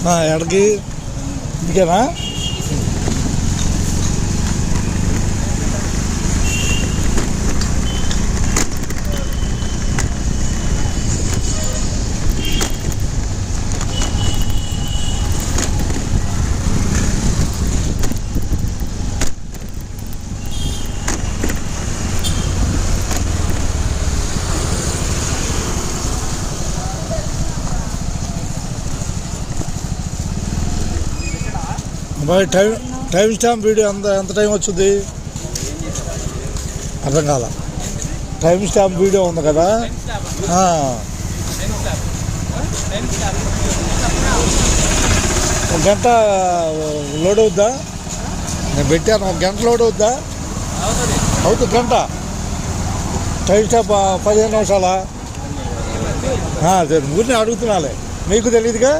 ఎక్కడికి ఇంకేనా? Bye time stamp video ఎంత టైం వచ్చింది? అర్థం కాల. టైం స్టాంప్ వీడియో ఉంది కదా, ఒక గంట లోడ్ అవుద్దా? నేను పెట్టాను, ఒక గంట లోడ్ అవుద్దా? అవుతుంది గంట. Time stamp 15 నిమిషాలా? ఊరిని అడుగుతున్నాలే, మీకు తెలియదుగా.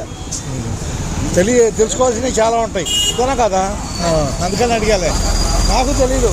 తెలుసుకోవాల్సినవి చాలా ఉంటాయి కదా, అందుకని అడిగాలే, నాకు తెలీదు.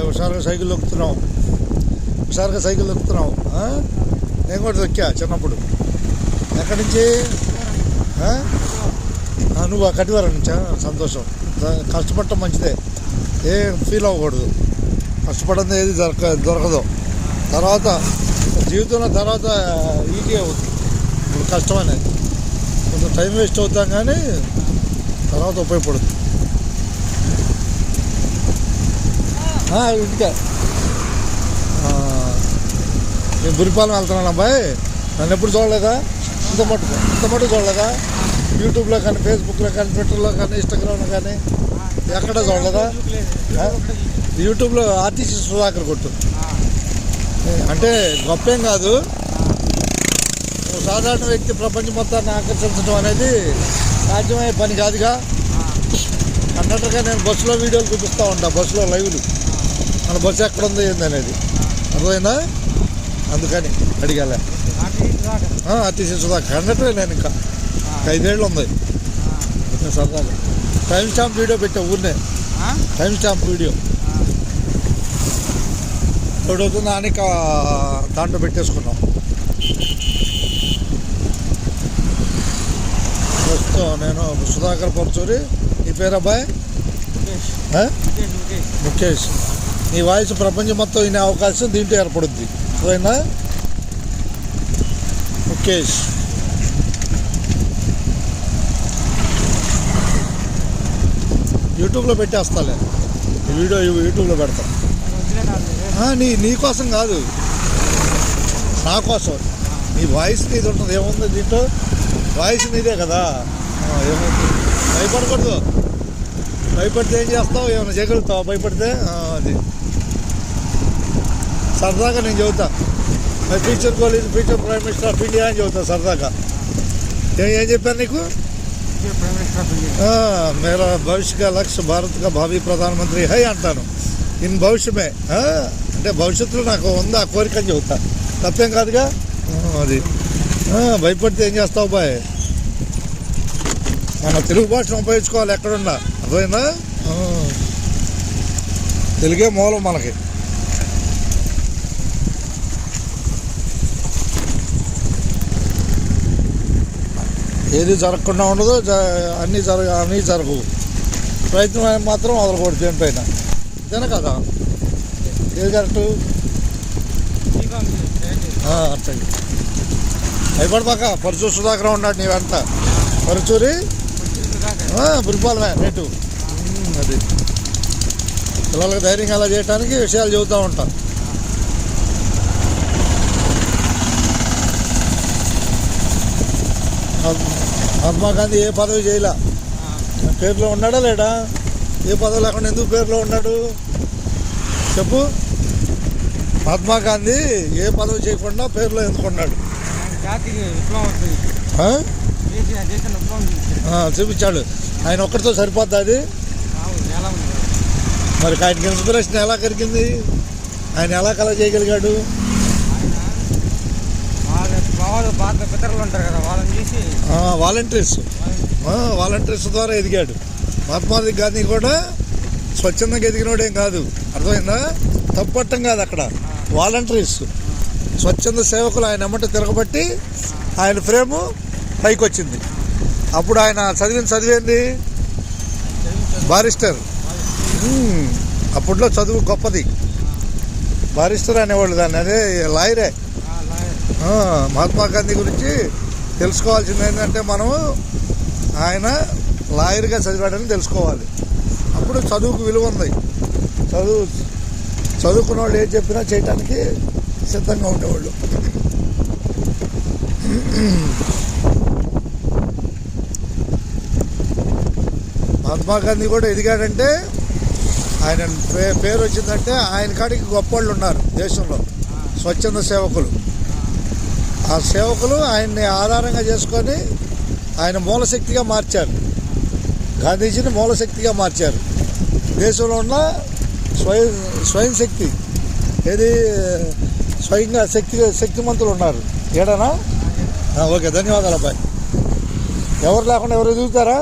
హుషారుగా సైకిల్ తొక్కుతున్నావు, నేను కూడా తొక్కా చిన్నప్పుడు. ఎక్కడి నుంచి? నువ్వు కటివారం నుంచా? సంతోషం. కష్టపడటం మంచిదే, ఏం ఫీల్ అవ్వకూడదు. కష్టపడింది ఏది దొరకదు. తర్వాత జీవితంలో తర్వాత ఈజీ అవుతుంది. ఇప్పుడు కష్టం అనేది కొంచెం టైం వేస్ట్ అవుతాం, కానీ తర్వాత ఉపయోగపడుతుంది. ఇంటికా నేను బురిపాలెం వెళ్తున్నాను అబ్బాయి. నన్ను ఎప్పుడు చూడలేదా? ఇంత మటుకు చూడలేదా? యూట్యూబ్లో కానీ, ఫేస్బుక్లో కానీ, ట్విట్టర్లో కానీ, ఇన్స్టాగ్రామ్లో కానీ ఎక్కడ చూడలేదా? యూట్యూబ్లో ఆర్టీసీ సుధాకర్ కొట్టు. అంటే గొప్పేం కాదు, సాధారణ వ్యక్తి ప్రపంచం మొత్తాన్ని ఆకర్షించడం అనేది సాధ్యమయ్యే పని కాదుగా. అన్నట్టుగా నేను బస్సులో వీడియోలు చూపిస్తూ ఉంటా, బస్సులో లైవ్లు, మన బస్సు ఎక్కడ ఉంది ఏంది అనేది. అర్థమైందా? అందుకని అడిగాలే. ఆర్టీసీ సుధాకర్ అన్నట్టు నేను ఇంకా 5 ఏళ్ళు ఉంది సరదాగా. టైం స్టాంప్ వీడియో పెట్టా ఊరినే, టైం స్టాంప్ వీడియో తోడవుతుంది అని దాంట్లో పెట్టేసుకున్నాం. చూస్తావు. నేను సుధాకర్ పరచూరి. నీ పేరు అబ్బాయి? ముఖేష్. నీ వాయిస్ ప్రపంచం మొత్తం వినే అవకాశం దీంట్లో ఏర్పడుద్ది. అర్థమైందా? ముఖేష్. యూట్యూబ్లో పెట్టేస్తాలే ఈ వీడియో, యూట్యూబ్లో పెడతా. నీ కోసం కాదు, నా కోసం. నీ వాయిస్ నీది ఉంటుంది. ఏముంది దీంట్లో? వాయిస్ నీదే కదా. ఏముంది? భయపడకూడదు. భయపడితే ఏం చేస్తావు? ఏమైనా చేయగలుగుతావు భయపడితే? అది సరదాగా నేను చెబుతా. Future goal is future prime minister of India అని చెబుతా సరదాగా. ఏం చెప్పాను నీకు? మేరా భవిష్య కా లక్ష్య భారత్ కా భావి ప్రధానమంత్రి హై అంటాను. ఇన్ భవిష్యమే అంటే భవిష్యత్తులో నాకు ఉంది ఆ కోరిక అని చెబుతా. తప్పేం కాదుగా. అది భయపడితే ఏం చేస్తావు బాయ్? మన తెలుగు భాషను ఉపయోగించుకోవాలి ఎక్కడున్నా. అర్థమైందా? తెలుగే మూలం మనకి. ఏది జరగకుండా ఉండదు, అన్నీ జరగవు. ప్రయత్నం మాత్రం వదలకూడదు దేనిపైన. అంతేనా కదా? ఏది కరెక్టు? అర్థం. భయపడబాక. పరచూరు సుధాకర్ ఉన్నాడు నీ వెంట. పరచూరి బురిపాలమే రేటు. అది పిల్లలకు ధైర్యంగా అలా చేయడానికి విషయాలు చెబుతూ ఉంటాం. మహాత్మా గాంధీ ఏ పదవి చేయలే. పేరులో ఉన్నాడా లేడా? ఏ పదవి లేకుండా ఎందుకు పేరులో ఉన్నాడు చెప్పు? మహాత్మా గాంధీ ఏ పదవి చేయకుండా పేరులో ఎందుకు ఉన్నాడు? చూపించాడు. ఆయన ఒక్కడితో సరిపోద్ది అది. మరి ఆయనకి ఇన్స్పిరేషన్ ఎలా కలిగింది? ఆయన ఎలా కలా చేయగలిగాడు? వాలంటీర్స్ ద్వారా ఎదిగాడు. మహాత్మా గాంధీ కూడా స్వచ్ఛందంగా ఎదిగినోడేం కాదు. అర్థమైందా? తప్పట్టం కాదు అక్కడ. వాలంటీర్స్ స్వచ్ఛంద సేవకులు ఆయన ఎమ్మట తిరగబట్టి ఆయన ఫ్రేము పైకి వచ్చింది. అప్పుడు ఆయన చదివేంది బారిస్టర్. అప్పట్లో చదువు గొప్పది. బారిస్టర్ అనేవాళ్ళు దాన్ని. అదే లాయరే. మహాత్మా గాంధీ గురించి తెలుసుకోవాల్సింది ఏంటంటే మనం ఆయన లాయర్గా చదివాడని తెలుసుకోవాలి. అప్పుడు చదువుకు విలువ ఉంది. చదువుకున్న వాళ్ళు ఏం చెప్పినా చేయటానికి సిద్ధంగా ఉండేవాళ్ళు. మహాత్మా గాంధీ కూడా ఎదిగాడంటే ఆయన పేరు వచ్చిందంటే ఆయన కాడికి గొప్ప వాళ్ళు ఉన్నారు దేశంలో, స్వచ్ఛంద సేవకులు. ఆ సేవకులు ఆయన్ని ఆధారంగా చేసుకొని ఆయన మూలశక్తిగా మార్చారు. గాంధీజీని మూలశక్తిగా మార్చారు. దేశంలో ఉన్న స్వయం శక్తి ఏది స్వయంగా శక్తిమంతులు ఉన్నారు. ఏడానా? ఓకే, ధన్యవాదాలు అబ్బాయి. ఎవరు లేకుండా ఎవరు ఎదుగుతారా?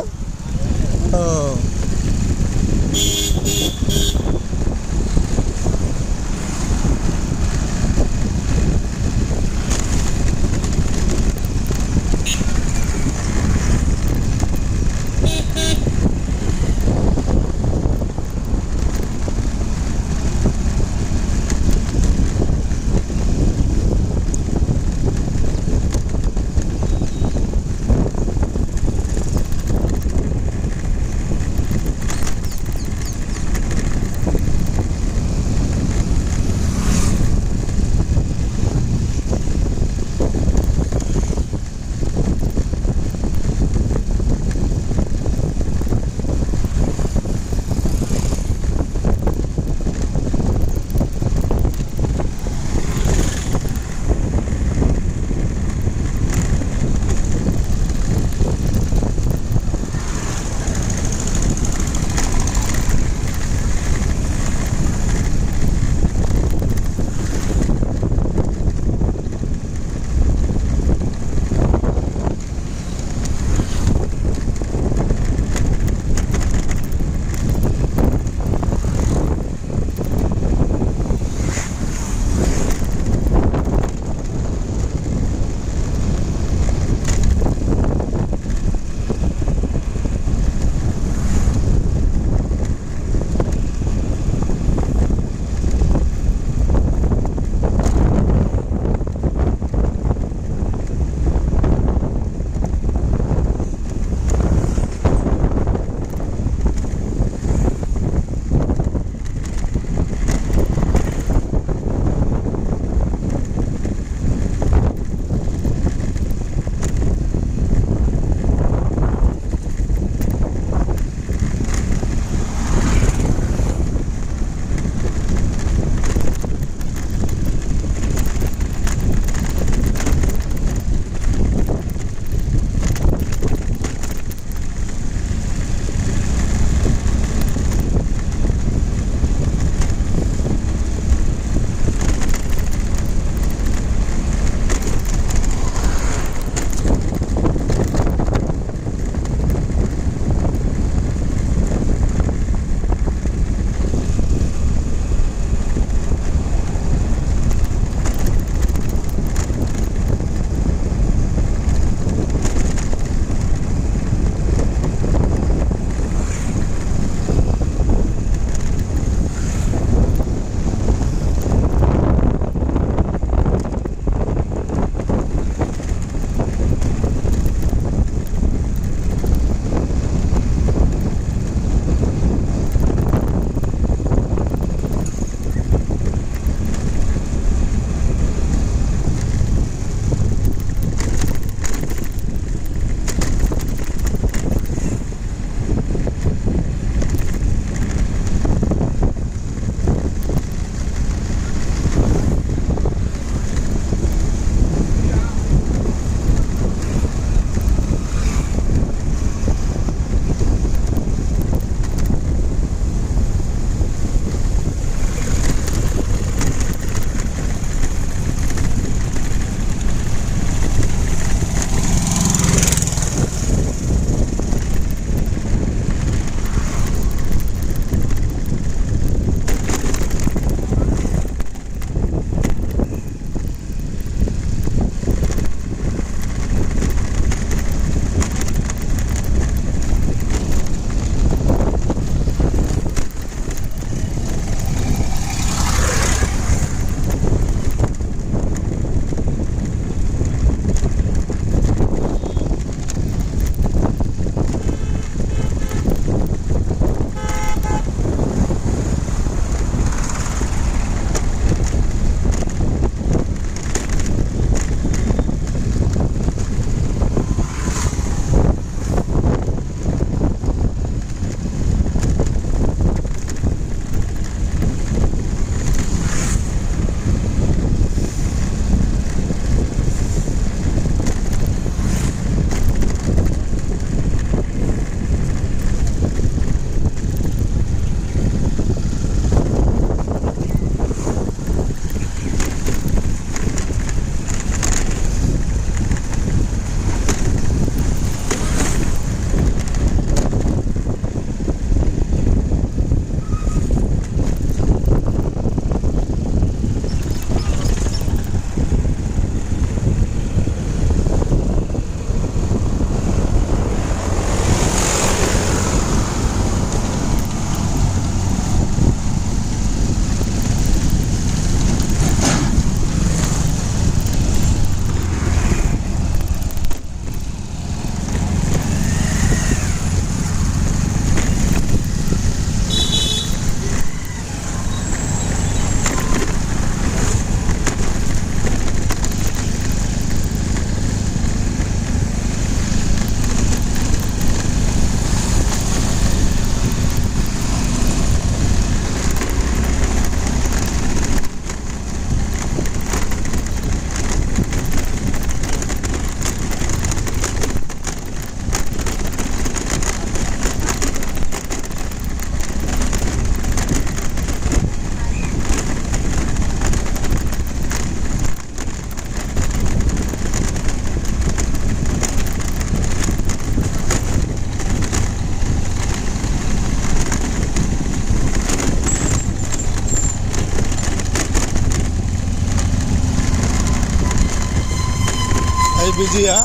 బిజీయా?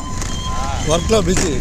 వర్క్లో బిజీ.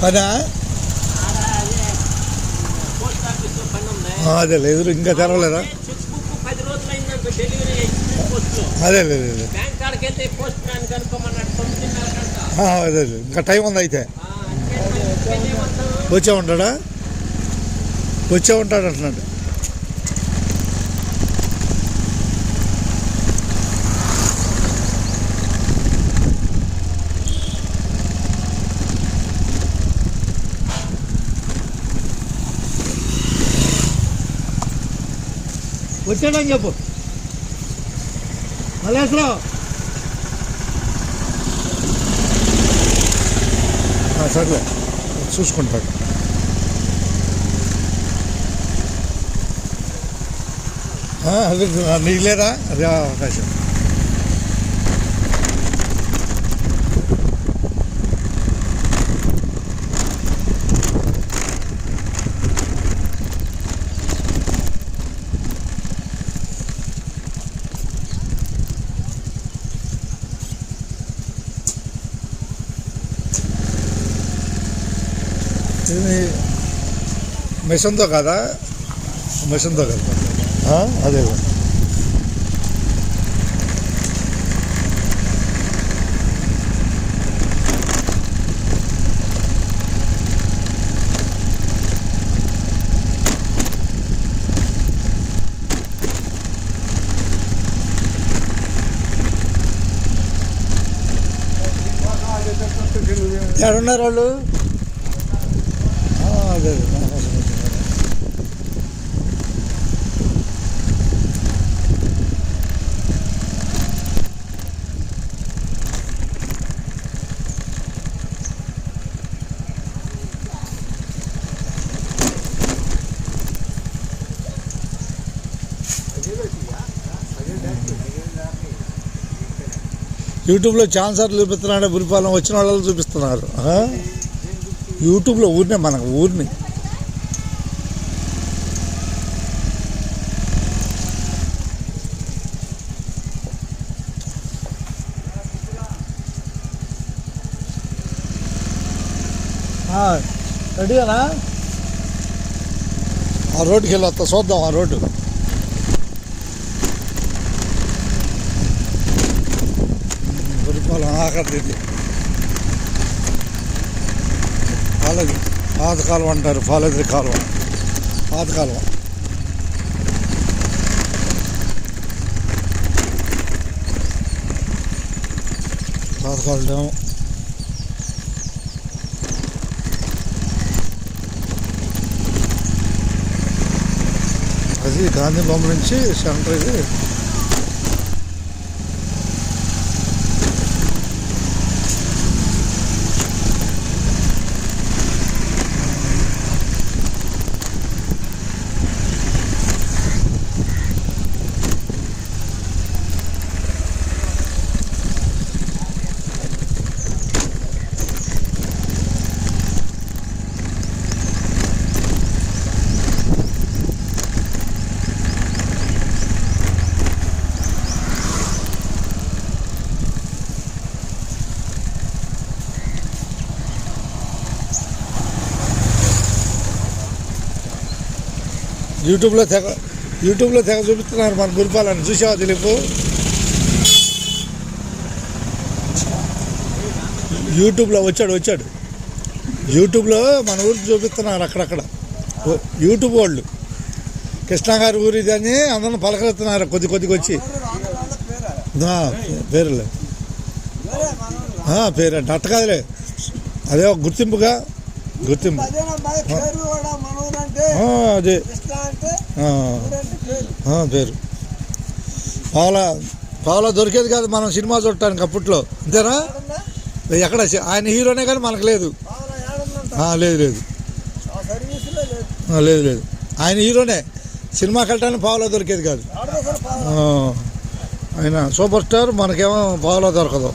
పనా అదే లేదు, ఇంకా తెరవలేదా? అదే లేదు అదే ఇంకా టైం ఉంది. అయితే వచ్చే ఉంటాడా? వచ్చే ఉంటాడు అంటున్నాడు. వచ్చాడని చెప్పు మల్లేశ్వరరావు. సర్లే చూసుకుంటాడు. అదే నీకు లేదా? అదే అవకాశం. ఇది మిషన్తో కదా? మిషన్తో కదా? అదే ఎక్కడున్నారు వాళ్ళు? అదే యూట్యూబ్లో ఛాన్సర్లు చూపిస్తున్నాడు. బురిపాలెం వచ్చిన వాళ్ళు చూపిస్తున్నారు యూట్యూబ్లో. ఊరినే మనకు ఊరిని రెడీనా? ఆ రోడ్డుకి వెళ్ళి వస్తా, చూద్దాం ఆ రోడ్డు. బురిపాలెం ఆఖరిది పాత కాలువ అంటారు. పాలెదిరి కాలువ, పాత కాలువ. పాత కాలువ డ్యాము. అది గాంధీ బొమ్మ నుంచి సెంటర్. ఇది యూట్యూబ్లో తెగ చూపిస్తున్నారు మన బురిపాలని. చూసావా దిలీపు? యూట్యూబ్లో వచ్చాడు యూట్యూబ్లో మన ఊరికి చూపిస్తున్నారు అక్కడక్కడ. యూట్యూబ్ వాళ్ళు కృష్ణ గారి ఊరి అని అందరిని పలకరిస్తున్నారు కొద్దిగా వచ్చి. పేరులే పేరు అంటే అట్ట కాదులే, అదే ఒక గుర్తింపుగా గుర్తింపు అదే పేరు పావులా దొరికేది కాదు మనం సినిమా చూడటానికి అప్పట్లో, అంతేనా? ఎక్కడ ఆయన హీరోనే కానీ మనకు లేదు. లేదు లేదు లేదు లేదు ఆయన హీరోనే, సినిమాకి వెళ్ళటానికి పావులా దొరికేది కాదు. ఆయన సూపర్ స్టార్, మనకేమో పావులా దొరకదు.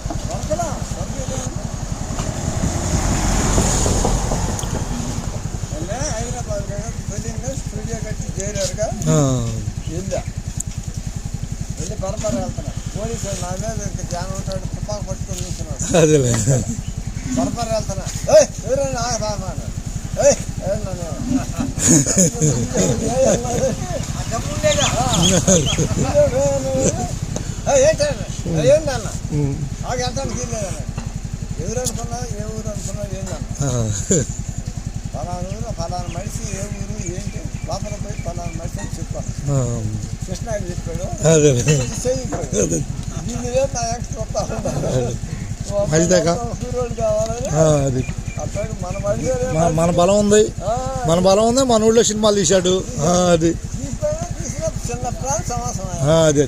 అదేలే ఎవరనుకున్నా ఏ ఊరు అనుకున్నా ఏందన్నా ఫలానా ఊరు ఫలానా మనిషి ఏ ఊరు ఏంటి లోపల పోయి ఫలానా మనిషి అని చెప్పాను. కృష్ణాకి చెప్పాడు దీని నా ఎక్స్ట్రా అది మన బలం ఉంది, మన బలం ఉంది. మన ఊళ్ళో సినిమాలు తీశాడు. అది చిన్న ప్రాణ సమాసం. అదే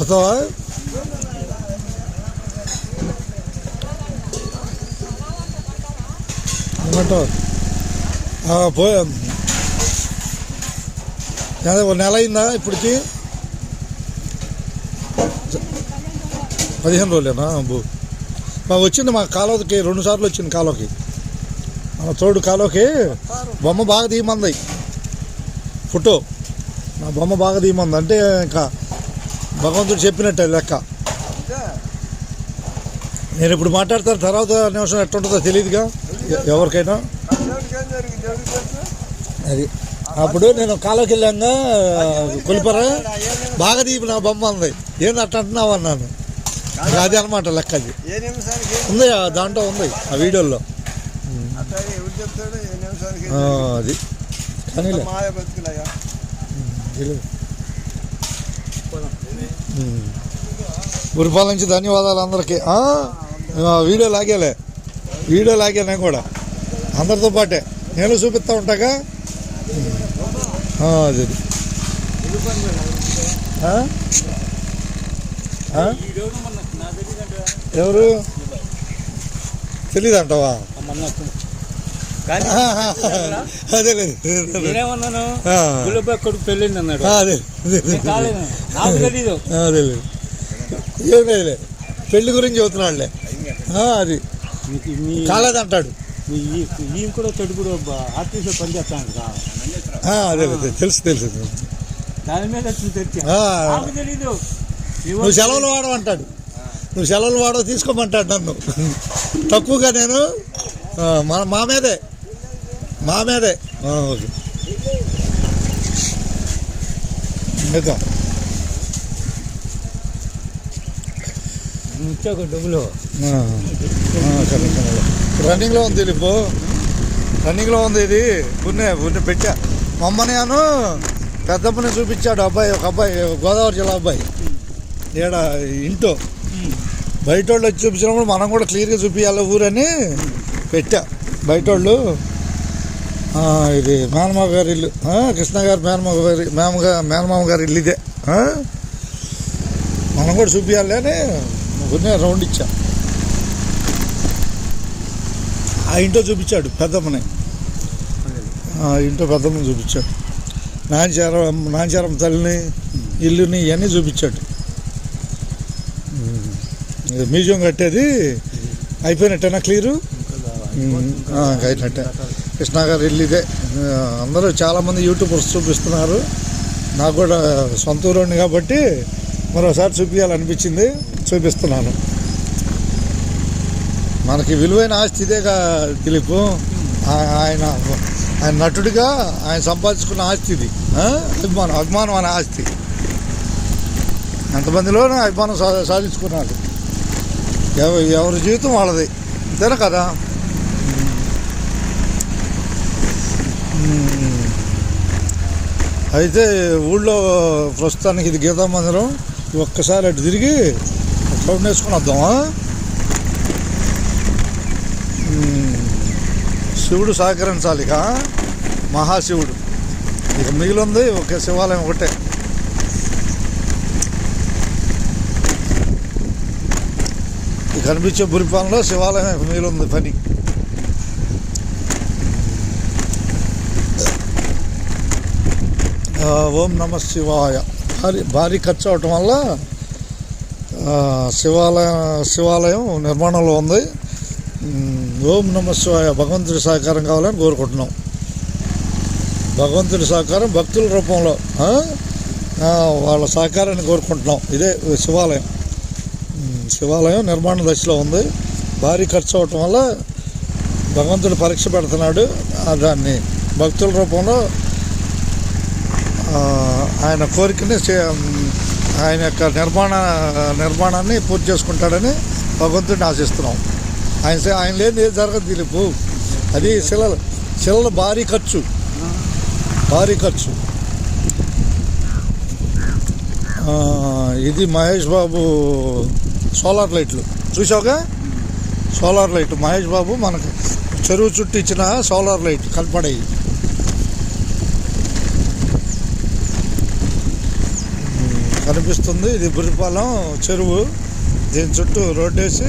పోతావా? ఏమంటావు? పోయా అదే 1 నెల అయిందా ఇప్పటికి? 15 రోజులేనా? వచ్చింది మా కాలువకి 2 సార్లు వచ్చింది. కాలువకి మన తోడు కాలువకి బొమ్మ బాగా తీయమంది, ఫోటో నా బొమ్మ బాగా తీయమంది. అంటే ఇంకా భగవంతుడు చెప్పినట్టే లెక్క. నేను ఇప్పుడు మాట్లాడతాను, తర్వాత నిమిషం ఎట్టుంటుందో తెలియదుగా ఎవరికైనా. అది అప్పుడు నేను కాలువకి వెళ్ళాక కొలిపరా బాగా తీపి నా బొమ్మ ఉంది, ఏంది అట్ట అంటున్నావు అన్నాను. అది అనమాట లెక్క. అది ఉంది దాంట్లో, ఉంది ఆ వీడియోలో. అది కానీ గురిపాల నుంచి ధన్యవాదాలు అందరికీ. వీడియో లాగే నేను కూడా అందరితో పాటే నేను చూపిస్తూ ఉంటాగా. అది ఎవరు తెలీదు అంటావా? అదే లేదు పెళ్ళింది అన్నాడు. అదే లేదు ఏం లేదులే, పెళ్లి గురించి చెబుతున్నాడులే. అది కాలేదంటాడు. కూడా చెడు కూడా ఆర్టీసీలో పనిచేస్తాను. అదే తెలుసు దాని మీద తెలీదు. నువ్వు సెలవులు వాడమంటాడు, నువ్వు సెలవులు వాడవు తీసుకోమంటాడు నన్ను. తక్కువగా నేను మా మీదే ఓకే. ఇంకా డబ్బులు రన్నింగ్లో ఉంది ఇప్పుడు, రన్నింగ్లో ఉంది. ఇది పుణ్య పెట్టా మా అమ్మనేను పెద్దమ్మని చూపించాడు అబ్బాయి, ఒక అబ్బాయి గోదావరి జిల్లా అబ్బాయి. ఈడ ఇంటో బయట వాళ్ళు వచ్చి చూపించినప్పుడు మనం కూడా క్లియర్గా చూపించాలి ఊరని పెట్టా. బయట వాళ్ళు ఇది మేనమామ గారి ఇల్లు, కృష్ణ గారి మేనమామ గారి ఇల్లు ఇదే, మనం కూడా చూపించాలి అని కొన్ని రౌండ్ ఇచ్చా. ఆ ఇంట్లో చూపించాడు పెద్దమ్మని, ఇంట్లో పెద్దమ్మని చూపించాడు. నాంచారం తల్లిని, ఇల్లుని ఇవన్నీ చూపించాడు. మ్యూజియం కట్టేది అయిపోయినట్టేనా క్లియరు? అయినట్టే. కృష్ణ గారి ఇల్లు ఇదే. అందరూ చాలామంది యూట్యూబర్స్ చూపిస్తున్నారు. నాకు కూడా సొంత ఊరోని కాబట్టి మరోసారి చూపించాలనిపించింది, చూపిస్తున్నాను. మనకి విలువైన ఆస్తి ఇదేగా దిలీప్. ఆయన నటుడిగా ఆయన సంపాదించుకున్న ఆస్తి ఇది. అభిమానం అనే ఆస్తి ఎంతమందిలోనే అభిమానం సాధించుకున్నాడు. ఎవరి జీవితం వాళ్ళది. అంతేనా కదా? అయితే ఊళ్ళో ప్రస్తుతానికి ఇది గీతా మందిరం. ఒక్కసారి అటు తిరిగి రౌండ్ వేసుకొని వద్దామా? శివుడు సహకరించాలి ఇక, మహాశివుడు. ఇక మిగిలింది ఒక శివాలయం ఒకటే. ఇక కనిపించే బురిపాలెంలో శివాలయం మిగిలింది పని. ఓం నమ శివాయ. భారీ ఖర్చు అవటం వల్ల శివాలయం నిర్మాణంలో ఉంది. ఓం నమ శివాయ. భగవంతుడి సహకారం కావాలని కోరుకుంటున్నాం. భగవంతుడి సహకారం భక్తుల రూపంలో వాళ్ళ సహకారాన్ని కోరుకుంటున్నాం. ఇదే శివాలయం. శివాలయం నిర్మాణ దశలో ఉంది. భారీ ఖర్చు అవటం వల్ల భగవంతుడు పరీక్ష పెడుతున్నాడు. దాన్ని భక్తుల రూపంలో ఆయన కోరికని, ఆయన యొక్క నిర్మాణాన్ని పూర్తి చేసుకుంటాడని భగవంతుడిని ఆశిస్తున్నాం. ఆయన లేని ఏది జరగదు దిలీపు. అది శిలలు భారీ ఖర్చు. ఇది మహేష్ బాబు సోలార్ లైట్లు చూసావుగా? సోలార్ లైట్ మహేష్ బాబు మనకు చెరువు చుట్టూ ఇచ్చిన సోలార్ లైట్ కనపడేవి. కనిపిస్తుంది. ఇది బురిపాలెం చెరువు. దీని చుట్టూ రోడ్డు వేసి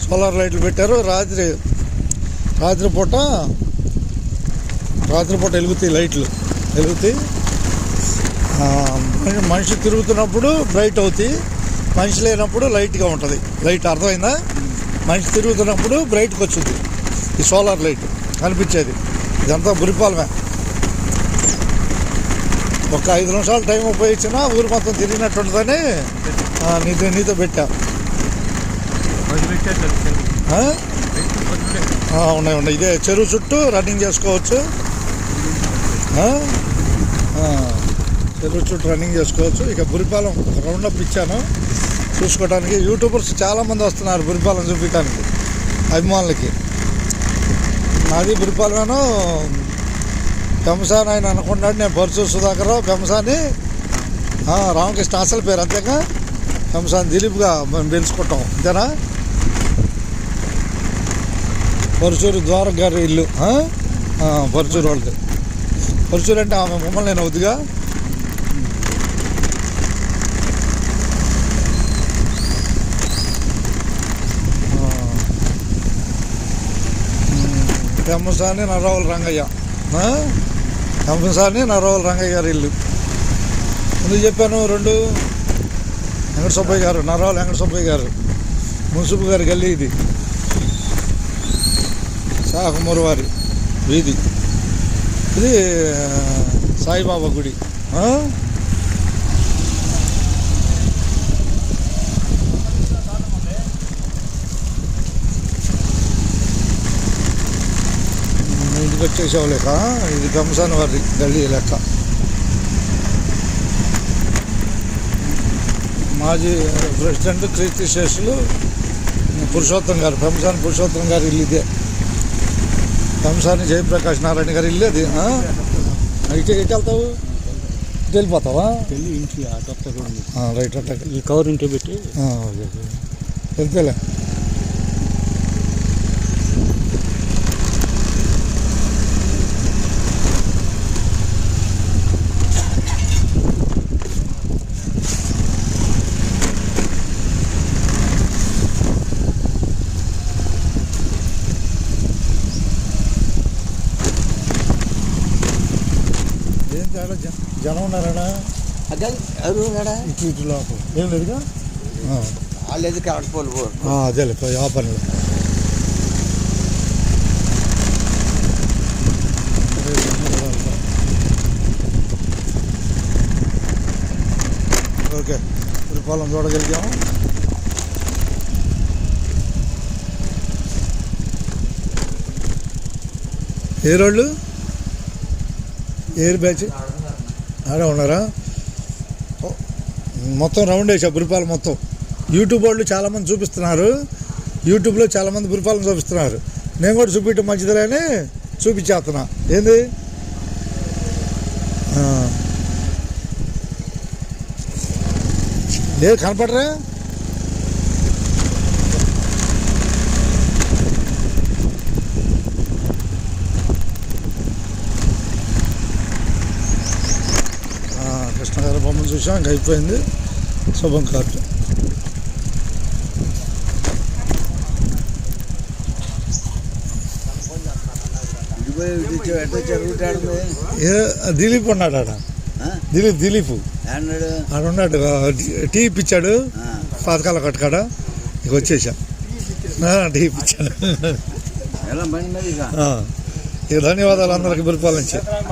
సోలార్ లైట్లు పెట్టారు. రాత్రిపూట వెలుగుతాయి లైట్లు. మనిషి తిరుగుతున్నప్పుడు బ్రైట్ అవుతాయి, మనిషి లేనప్పుడు లైట్గా ఉంటుంది. లైట్ అర్థమైందా? మనిషి తిరుగుతున్నప్పుడు బ్రైట్కి వచ్చింది ఈ సోలార్ లైట్ కనిపించేది. ఇదంతా బురిపాలెమే. ఒక 5 నిమిషాలు టైం ఉపయోగించినా ఊరు మొత్తం తిరిగినట్టు ఉంటుందని నీతో పెట్టా. ఉన్నాయి. ఇదే చెరువు చుట్టూ రన్నింగ్ చేసుకోవచ్చు. చెరువు చుట్టూ రన్నింగ్ చేసుకోవచ్చు. ఇక బురిపాలెం రౌండప్ ఇచ్చాను చూసుకోవడానికి. యూట్యూబర్స్ చాలామంది వస్తున్నారు బురిపాలెం చూపించడానికి అభిమానులకి. నాది బురిపాలెమేనో పెంసాని ఆయన అనుకున్నాడు. నేను పరచూరు సుధాకర్రావు పెంసాని రామకృష్ణ అసలు పేరు అంతేగా. పెంసాని దిలీప్గా మేము పిలుచుకుంటాం అంతేనా? పరచూరు ద్వారక గారి ఇల్లు. పరచూరు వాళ్ళది. పరచూరు అంటే ఆమె మమ్మల్ని నేను అవుతుగా. పెంసాని నర్రావుల రంగయ్య. కంపల్సరీ నర్రావుల రంగయ్య గారి ఇల్లు. ఎందుకు చెప్పాను? 2 వెంకట సుబ్బయ్య గారు, నర్రావుల వెంకట సుబ్బయ్య గారు మున్సిపు గారి గల్లీ. ఇది శాఖమూరు వారి వీధి. ఇది సాయిబాబా గుడి. ఇంటికి వచ్చేసావు లేక. ఇది కంసాన్ వారి గల్లీ లెక్క. మాజీ ప్రెసిడెంట్ కీర్తి శేషులు పురుషోత్తం గారు, పెంసాని పురుషోత్తం గారి ఇల్లు ఇదే. పెంసాని జయప్రకాష్ నారాయణ గారి ఇల్లు అది. ఇటు వెళ్తావు? ఇటు వెళ్ళిపోతావా? రైట్ అట్ట ఈ కవర్ ఇంటి పెట్టి వెళ్తేలే. జనం ఉన్నారా? ఇటు లోపల ఏం లేదుగా. అదేలే ఆ పనిలో. ఓకే, పొలం చూడగలిగాము. ఏ రోడ్లు? ఎయిర్ బ్యాచ్ ఆడే ఉన్నారా? మొత్తం రౌండ్ వేసా బురిపాలెం మొత్తం. యూట్యూబ్ వాళ్ళు చాలామంది చూపిస్తున్నారు. యూట్యూబ్లో చాలామంది పరిపాలన చూపిస్తున్నారు. నేను కూడా చూపించడం మంచిదిలే అని చూపించేస్తున్నా. ఏంది లేదు కనపడరా? కృష్ణగారి బొమ్మను చూసాం, ఇంక అయిపోయింది. శుభం కార్డు దిలీప్ ఉన్నాడు ఆడ. దిలీప్ ఆడున్నాడు. టీ ఇప్పించాడు పాతకాల కట్టుకాడ. ఇక వచ్చేసా టీ ఇప్పించాడు. ఇక ధన్యవాదాలు అందరికి పరిపాలించి.